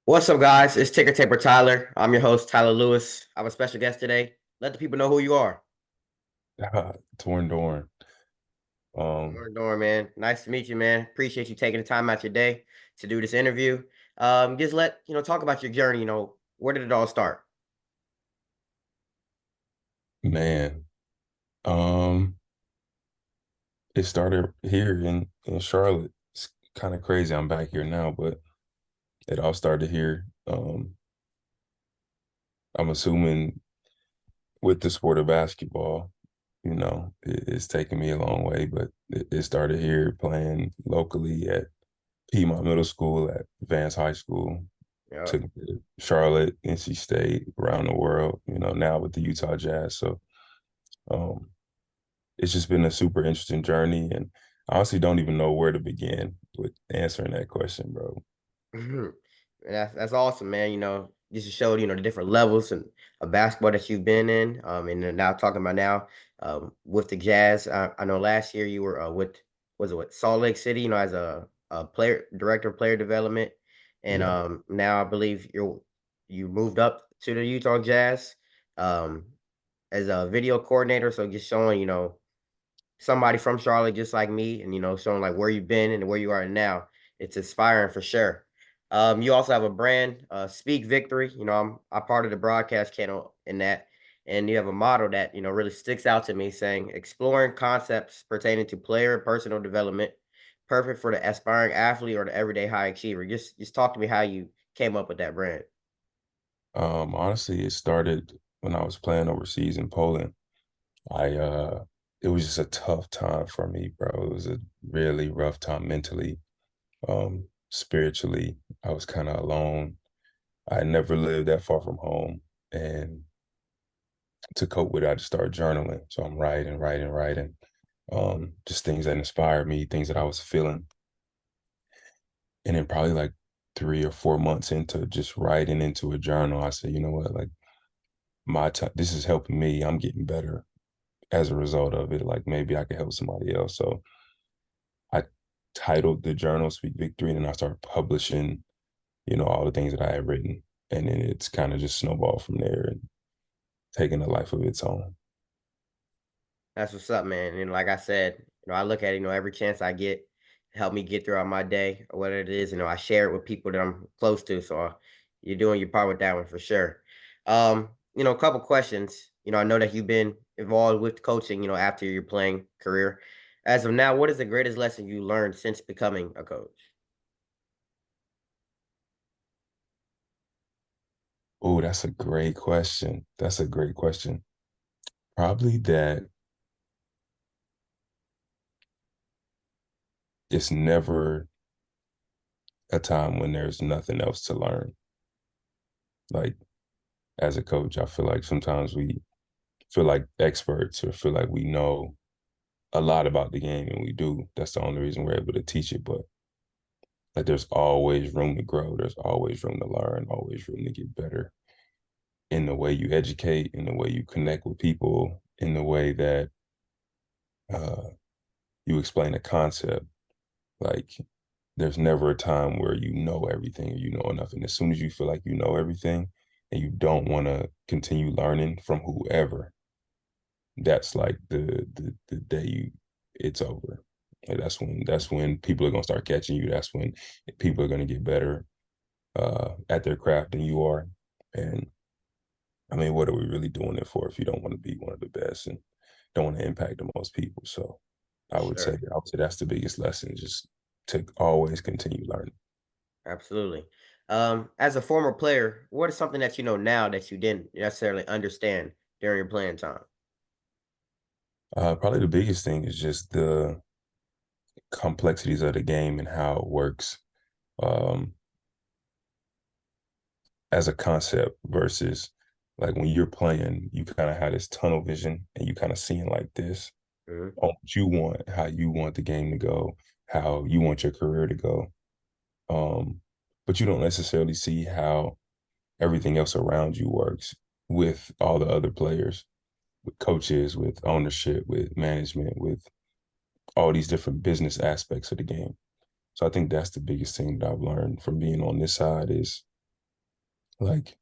What's up, guys? It's Ticker Taper Tyler. I'm your host, Tyler Lewis. I have a special guest today. Let the people know who you are. Torin Dorn. Um, Dorn, man. Nice to meet you, man. Appreciate you taking the time out your day to do this interview. Just talk about your journey. Where did it all start? man, um, it started here in Charlotte. It's kind of crazy. I'm back here now, but it all started here. I'm assuming with the sport of basketball, it's taken me a long way, but it started here playing locally at Piedmont Middle School, at Vance High School. Yeah, Took me to Charlotte, NC State, around the world. Now with the Utah Jazz. So. Um, it's just been a super interesting journey, and I honestly don't even know where to begin with answering that question, bro. Mhm. That's awesome, man. Just to show the different levels and of basketball that you've been in. And then now talking about now, with the Jazz. I know last year you were with was it with Salt Lake City, as a player director of player development, and Yeah. now I believe you moved up to the Utah Jazz, um, as a video coordinator. So just showing somebody from Charlotte just like me and showing like where you've been and where you are now. It's inspiring for sure. You also have a brand, Speak Victory. I'm part of the broadcast channel in that, and you have a motto that really sticks out to me, saying exploring concepts pertaining to player and personal development, perfect for the aspiring athlete or the everyday high achiever. Just talk to me how you came up with that brand. Honestly, it started when I was playing overseas in Poland. I it was just a tough time for me, bro. It was a really rough time mentally, spiritually. I was kind of alone. I never lived that far from home, and to cope with it, I just started journaling. So I'm writing, writing, writing. Just things that inspired me, things that I was feeling. And then probably like 3 or 4 months into just writing into a journal, I said, you know what, like my time, this is helping me. I'm getting better as a result of it. Like maybe I could help somebody else. So I titled the journal Speak Victory, and then I started publishing, all the things that I had written. And then it's kind of just snowballed from there and taking a life of its own. That's what's up, man. And like I said, I look at it, every chance I get to help me get throughout my day or whatever it is, I share it with people that I'm close to. So you're doing your part with that one for sure. A couple questions. I know that you've been involved with coaching, after your playing career. As of now, what is the greatest lesson you learned since becoming a coach? Oh, that's a great question. That's a great question. Probably that it's never a time when there's nothing else to learn. Like as a coach, I feel like sometimes we feel like experts or feel like we know a lot about the game, and we do. That's the only reason we're able to teach it. But like there's always room to grow. There's always room to learn, always room to get better in the way you educate, in the way you connect with people, in the way that uh, you explain a concept. Like there's never a time where you know everything or you know enough. And as soon as you feel like you know everything and you don't want to continue learning from whoever, that's like the day it's over. And that's when people are gonna start catching you. That's when people are gonna get better at their craft than you are. And I mean, what are we really doing it for if you don't want to be one of the best and don't want to impact the most people? So Sure. I would say that's the biggest lesson, just to always continue learning. Absolutely. As a former player, what is something that you know now that you didn't necessarily understand during your playing time? Probably the biggest thing is just the complexities of the game and how it works. Um, as a concept versus like when you're playing, you kind of have this tunnel vision and you kind of seeing like this Mhm. on what you want, how you want the game to go, how you want your career to go. Um, but you don't necessarily see how everything else around you works with all the other players, with coaches, with ownership, with management, with all these different business aspects of the game. So I think that's the biggest thing that I've learned from being on this side is Like,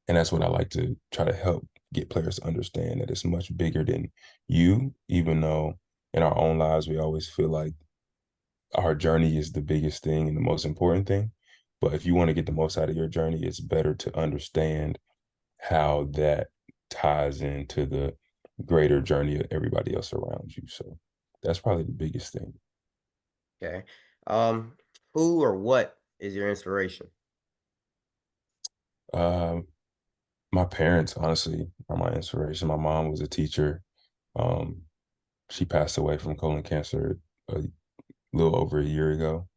and that's what I like to try to help get players to understand that it's much bigger than you, even though in our own lives we always feel like our journey is the biggest thing and the most important thing. But if you want to get the most out of your journey, it's better to understand how that ties into the greater journey of everybody else around you. So that's probably the biggest thing. Okay. Um, who or what is your inspiration? Um, my parents, honestly, are my inspiration. My mom was a teacher. Um, she passed away from colon cancer a little over a year ago.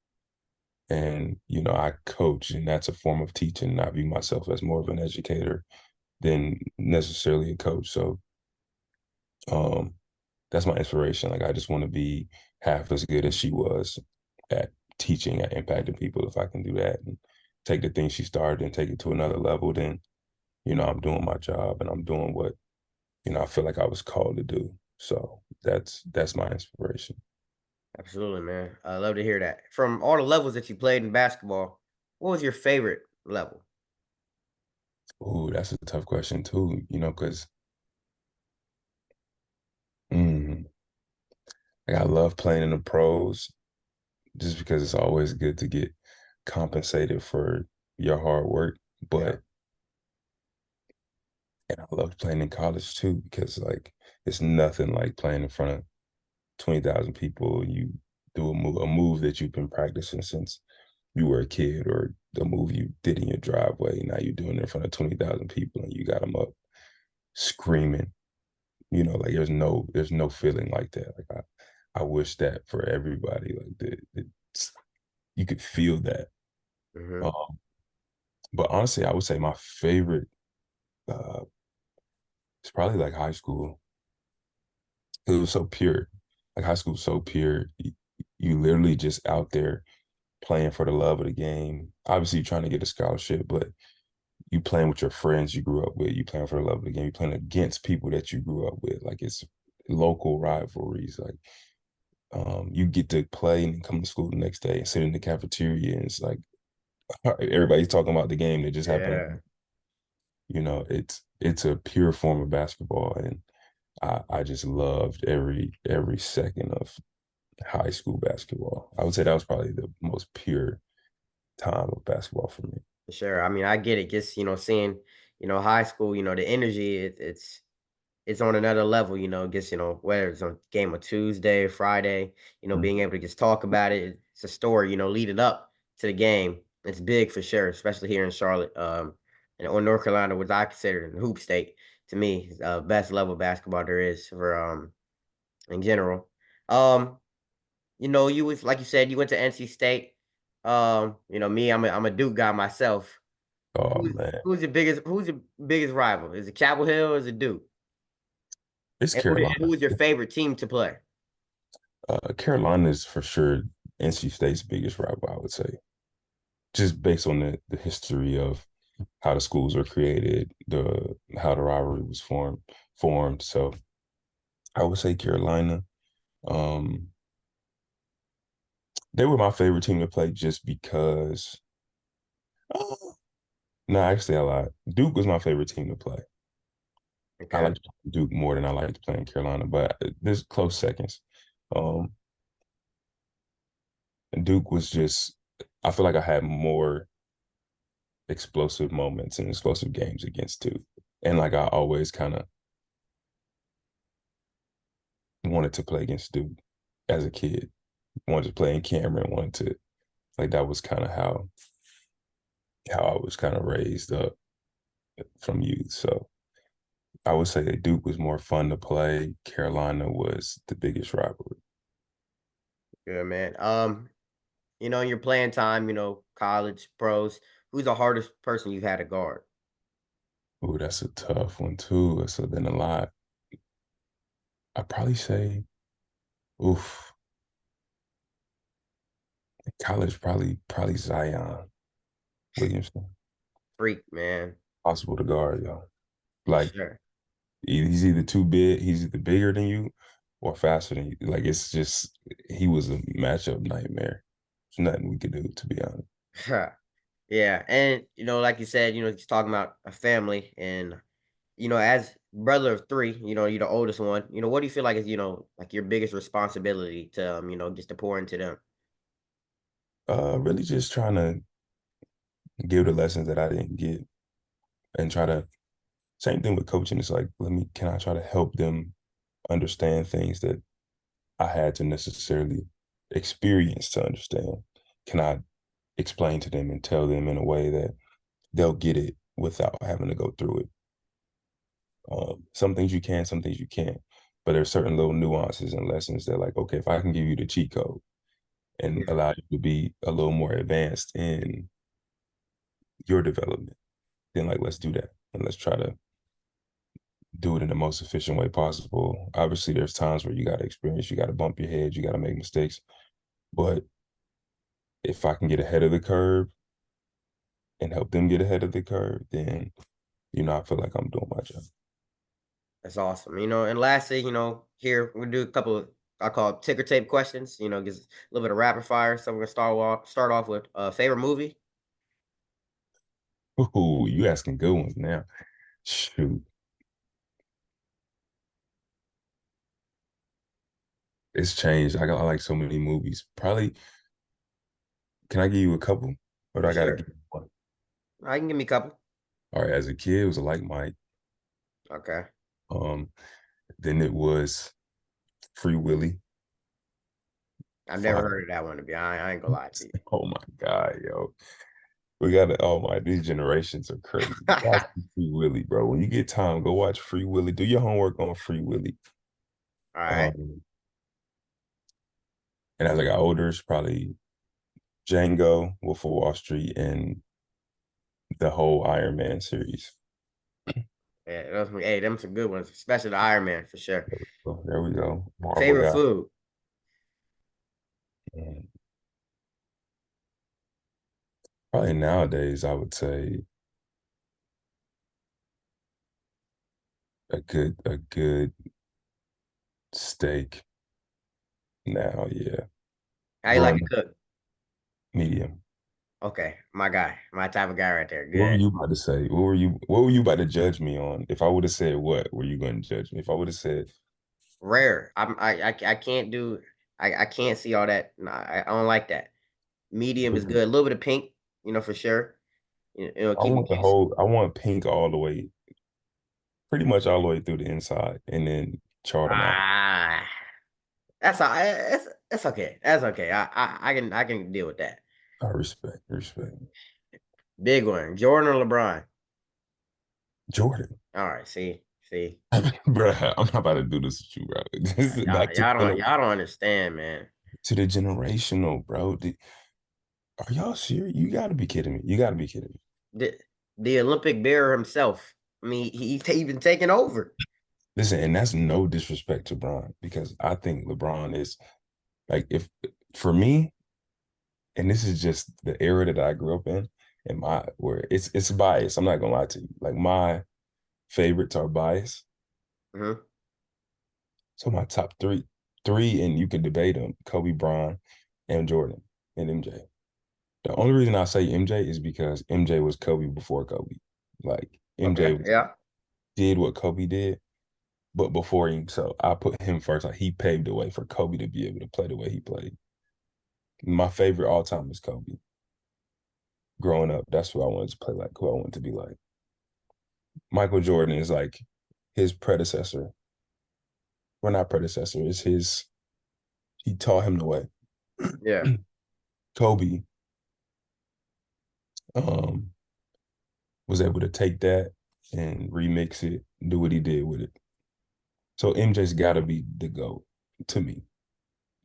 And, I coach, and that's a form of teaching. And I view myself as more of an educator than necessarily a coach. So um, that's my inspiration. Like I just want to be half as good as she was at teaching, at impacting people. If I can do that and take the things she started and take it to another level, then I'm doing my job and I'm doing what I feel like I was called to do. So that's my inspiration. Absolutely, man. I love to hear that. From all the levels that you played in basketball, what was your favorite level? Ooh, that's a tough question too. Because like I love playing in the pros just because it's always good to get compensated for your hard work. Yeah, But and I loved playing in college too because like it's nothing like playing in front of 20,000 people. You do a move that you've been practicing since you were a kid, or the move you did in your driveway. Now you're doing it in front of 20,000 people, and you got them up screaming. Like there's no feeling like that. Like I wish that for everybody. Like you could feel that. hmm Um, but honestly, I would say my favorite uh, is probably like high school. It was so pure. Like high school was so pure. You literally just out there playing for the love of the game. Obviously, you're trying to get a scholarship, but you playing with your friends you grew up with. You playing for the love of the game. You playing against people that you grew up with. Like it's local rivalries. Like you get to play and come to school the next day and sit in the cafeteria, and it's like everybody's talking about the game that just happened. yeah, It's a pure form of basketball, and I just loved every second of high school basketball. I would say that was probably the most pure time of basketball for me. for sure. I mean, I get it. Just seeing high school, the energy, it's on another level. Just whether it's on game of Tuesday or Friday, Mm. being able to just talk about it. It's a story, leading up to the game. It's big for sure, especially here in Charlotte, or North Carolina, which I consider the hoop state to me, best level of basketball there is for in general. Um, you was like you said, you went to NC State. Me, I'm a Duke guy myself. Oh Who's man, who's your biggest rival? Is it Chapel Hill or is it Duke? it's And who Carolina. was your favorite team to play? Carolina is for sure NC State's biggest rival, I would say, just based on the history of how the schools were created, the how the rivalry was formed. So I would say Carolina. Um, they were my favorite team to play just because. uh, no, actually, I lied. Duke was my favorite team to play. I Okay. liked Duke more than I liked playing Carolina, but there's close seconds. Um, and Duke was just, I feel like I had more explosive moments and explosive games against Duke. And like I always kind of wanted to play against Duke as a kid. Wanted to play in Cameron, wanted to like that was kind of how I was kind of raised up from youth. So I would say that Duke was more fun to play. Carolina was the biggest rivalry. Good man. In your playing time, college, pros, who's the hardest person you've had to guard? Ooh, that's a tough one too. It's been a lot. I'd probably say, oof, college probably Zion Williamson. Freak, man. Possible to guard, yo. For Like sure. he's either too big, he's either bigger than you or faster than you. Like it's just he was a matchup nightmare. There's nothing we could do, to be honest. Yeah, and like you said, just talking about a family, and as brother of three, you're the oldest one. What do you feel like is like your biggest responsibility to just to pour into them? Really just trying to give the lessons that I didn't get and try to same thing with coaching. It's like, can I try to help them understand things that I had to necessarily experience to understand? Can I explain to them and tell them in a way that they'll get it without having to go through it? Some things you can, some things you can't. But there's certain little nuances and lessons that, like, okay, if I can give you the cheat code and Yeah, allow you to be a little more advanced in your development, then like let's do that and let's try to do it in the most efficient way possible. Obviously, there's times where you got to experience, you got to bump your head, you got to make mistakes. But if I can get ahead of the curve and help them get ahead of the curve, then I feel like I'm doing my job. that's awesome. And lastly, here we'll do a couple of I call it ticker tape questions. Gives a little bit of rapid fire. So we're gonna start off with favorite movie. Ooh, you asking good ones now. Shoot, it's changed. I like so many movies. Probably, can I give you a couple, or do For I got to give sure. you one? I can give me a couple. All right, as a kid, it was like Mike. Okay. Um, then it was Free Willy. I've never Fine. heard of that one to be. I ain't gonna lie to Oh my God, yo. We gotta, oh my, these generations are crazy. you. Watch Free Willy, bro. When you get time, go watch Free Willy. Do your homework on Free Willy. All right. Um, and as I got older, it's probably Django, Wolf of Wall Street, and the whole Iron Man series. Yeah, hey, them some good ones, especially the Iron Man for sure. So there we go. Marvel Favorite guy. food. And probably nowadays, I would say a good steak. Now, yeah. How you like Growing to up, cook? medium. Okay, my guy, my type of guy right there. What were Good. you about to say? What were you about to judge me on? If I would have said what, were you going to judge me? If I would have said, Rare. I can't do. I can't see all that. No, I don't like that. Medium is good. A little bit of pink, for sure. Keep it juicy. I want pink all the way, pretty much all the way through the inside, and then chart them out. Ah, that's all. It's okay. That's okay. I can deal with that. I respect, respect. Big one. Jordan or LeBron? Jordan. All right. See. Bro, I'm not about to do this with you, bro. This is Y'all, back to y'all don't understand, man. the generational, bro. Are y'all serious? You got to be kidding me. You got to be kidding me. The the Olympic bearer himself. I mean, he's even taking over. Listen, and that's no disrespect to Bron because I think LeBron is like if for me, and this is just the era that I grew up in, and my where it's biased. I'm not gonna lie to you. Like my favorites are biased. Hmm. So my top three, and you can debate them: Kobe Bryant and Jordan and MJ. The only reason I say MJ is because MJ was Kobe before Kobe. Like Okay. MJ Yeah. did what Kobe did, but before him. So I put him first. Like he paved the way for Kobe to be able to play the way he played. My favorite all time is Kobe. Growing up, that's who I wanted to play like, who I wanted to be like. Michael Jordan is like his predecessor. Well, not predecessor, is his, he taught him the way. Yeah. Kobe um, was able to take that and remix it, do what he did with it. So MJ's got to be the GOAT to me,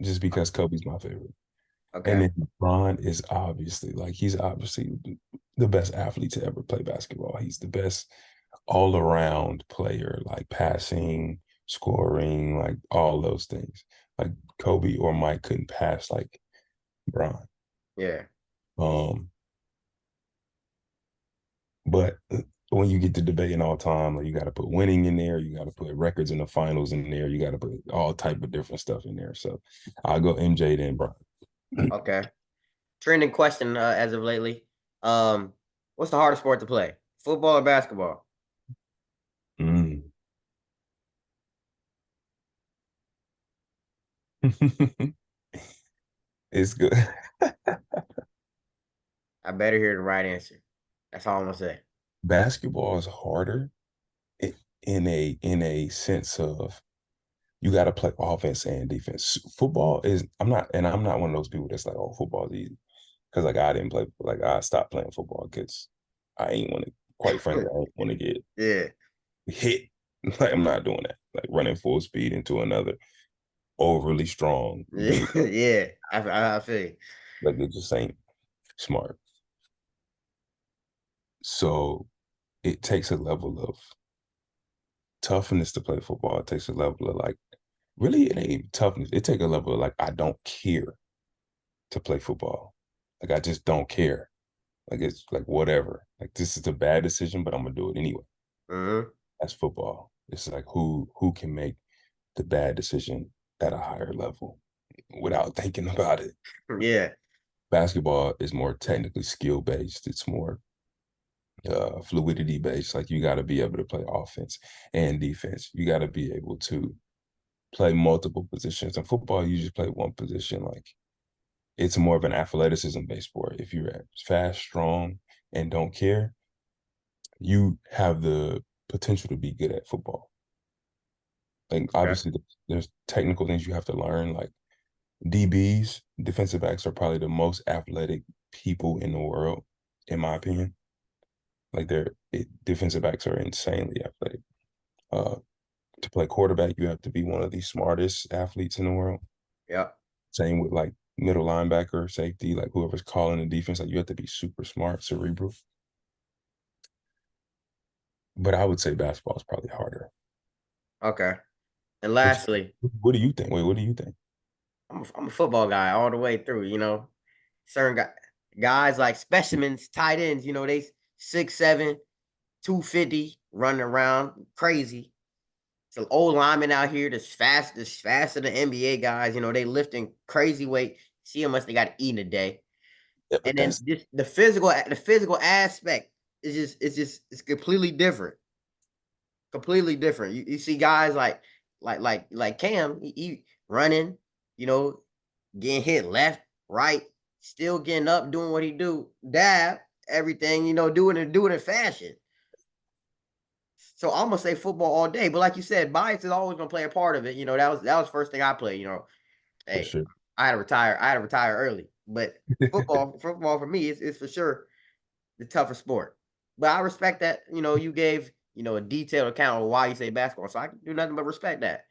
just because Kobe's my favorite. And Okay. then LeBron is obviously like he's obviously the best athlete to ever play basketball. He's the best all around player, like passing, scoring, like all those things. Like Kobe or Mike couldn't pass like Bron. Yeah. Um, but when you get to debating all time, like you got to put winning in there, you got to put records in the finals in there, you got to put all type of different stuff in there. So I'll go MJ then Bron. Okay. Trending question as of lately. Um, what's the hardest sport to play? Football or basketball? Mm. It's good. I better hear the right answer. That's all I'm gonna say. Basketball is harder in a sense of you got to play offense and defense. Football is I'm not one of those people that's like, oh, football is easy because like I didn't play like I stopped playing football because I ain't want to. Quite frankly, I ain't want to get Yeah. hit. Like I'm not doing that. Like running full speed into another overly strong Yeah. dude. Yeah. I feel you. Like it just ain't smart. So it takes a level of toughness to play football. It takes a level of like really it ain't toughness. It takes a level of like I don't care to play football. Like I just don't care. Like it's like whatever. Like this is a bad decision, but I'm gonna do it anyway. Hmm. That's football. It's like who can make the bad decision at a higher level without thinking about it. Yeah. Basketball is more technically skill based. It's more fluidity based. Like you got to be able to play offense and defense. You got to be able to play multiple positions. In football, you just play one position. Like it's more of an athleticism based sport. If you're fast, strong, and don't care, you have the potential to be good at football. Like Okay. obviously, there's technical things you have to learn. Like DBs, defensive backs, are probably the most athletic people in the world, in my opinion. Like defensive backs are insanely athletic. Uh, to play quarterback, you have to be one of the smartest athletes in the world. Yeah. Same with like middle linebacker, safety, like whoever's calling the defense, like you have to be super smart, cerebral. But I would say basketball is probably harder. Okay. And What lastly, what do you think? Wait, what do you think? I'm a football guy all the way through, Certain guys like specimens, tight ends, they 6'7", 250, running around crazy. Some old linemen out here that's faster than NBA guys. They lifting crazy weight. See how much they got to eat in a day. Yeah, but And then that's just the physical aspect it's completely different. Completely different. You see guys like Cam, he running, you know, getting hit left, right, still getting up, doing what he do, dab, everything, doing it in fashion. So I'm gonna say football all day. But like you said, bias is always gonna play a part of it. That was the first thing I played. for Hey, sure. I had to retire early. But football for me is for sure the tougher sport. But I respect that, you gave, a detailed account of why you say basketball. So I can do nothing but respect that.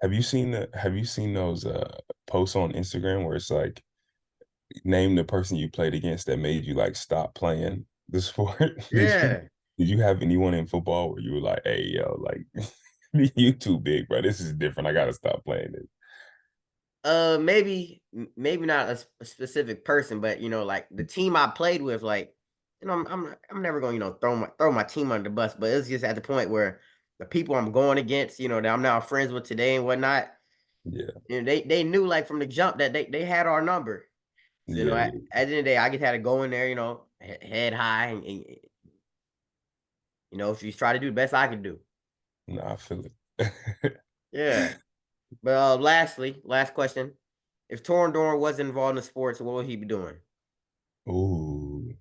Have you seen those posts on Instagram where it's like name the person you played against that made you like stop playing the sport? Yeah. Did you have anyone in football where you were like, hey yo, like you too big, bro. This is different. I gotta stop playing this. Maybe not a specific person, but like the team I played with, like, I'm never gonna, throw my team under the bus, but it's just at the point where the people I'm going against, that I'm now friends with today and whatnot, Yeah, they knew like from the jump that they had our number. So, yeah, at yeah. the end of the day, I just had to go in there, head high, and just try to do the best I can do. No, I feel it. Yeah. But lastly, last question: if Dorn wasn't involved in sports, what would he be doing? Ooh.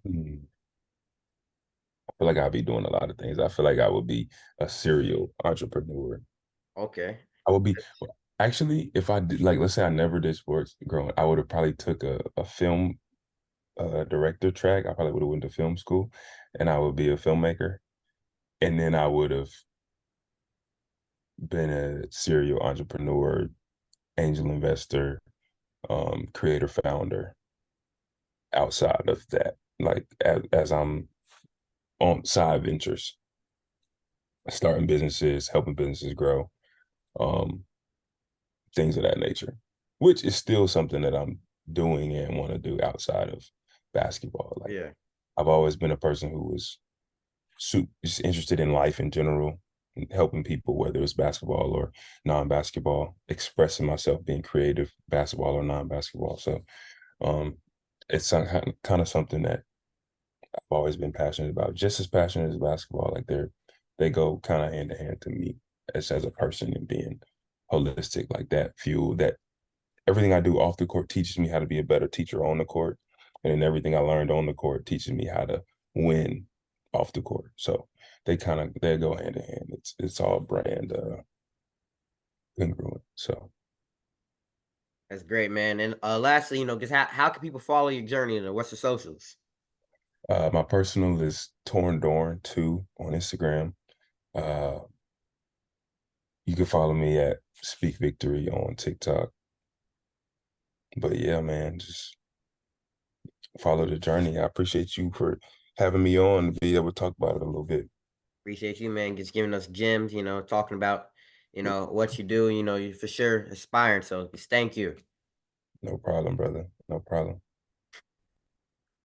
Hmm. I feel like I'd be doing a lot of things. I feel like I would be a serial entrepreneur. Okay. I would be actually if I did like let's say I never did sports growing, I would have probably took a film director track. I probably would have went to film school and I would be a filmmaker. And then I would have been a serial entrepreneur, angel investor, creator founder outside of that. Like as I'm on side ventures, starting businesses, helping businesses grow, um, things of that nature, which is still something that I'm doing and want to do outside of basketball. Like Yeah. I've always been a person who was just interested in life in general. helping people, whether it's basketball or non-basketball, expressing myself, being creative, basketball or non-basketball. So um, it's kind of something that I've always been passionate about, just as passionate as basketball. Like they go kind of hand to hand to me as a person and being holistic, like that fuel that everything I do off the court teaches me how to be a better teacher on the court. And then everything I learned on the court teaches me how to win off the court. So they go hand in hand. It's all brand congruent. So That's great, man. And lastly, just how can people follow your journey and what's the socials? my personal is Torin Dorn 2 on Instagram. Uh you can follow me at Speak Victory on TikTok. But yeah, man, just follow the journey. I appreciate you for having me on to be able to talk about it a little bit. Appreciate you, man, just giving us gems, talking about, what you do, you for sure inspiring. So just thank you. No problem, brother. No problem.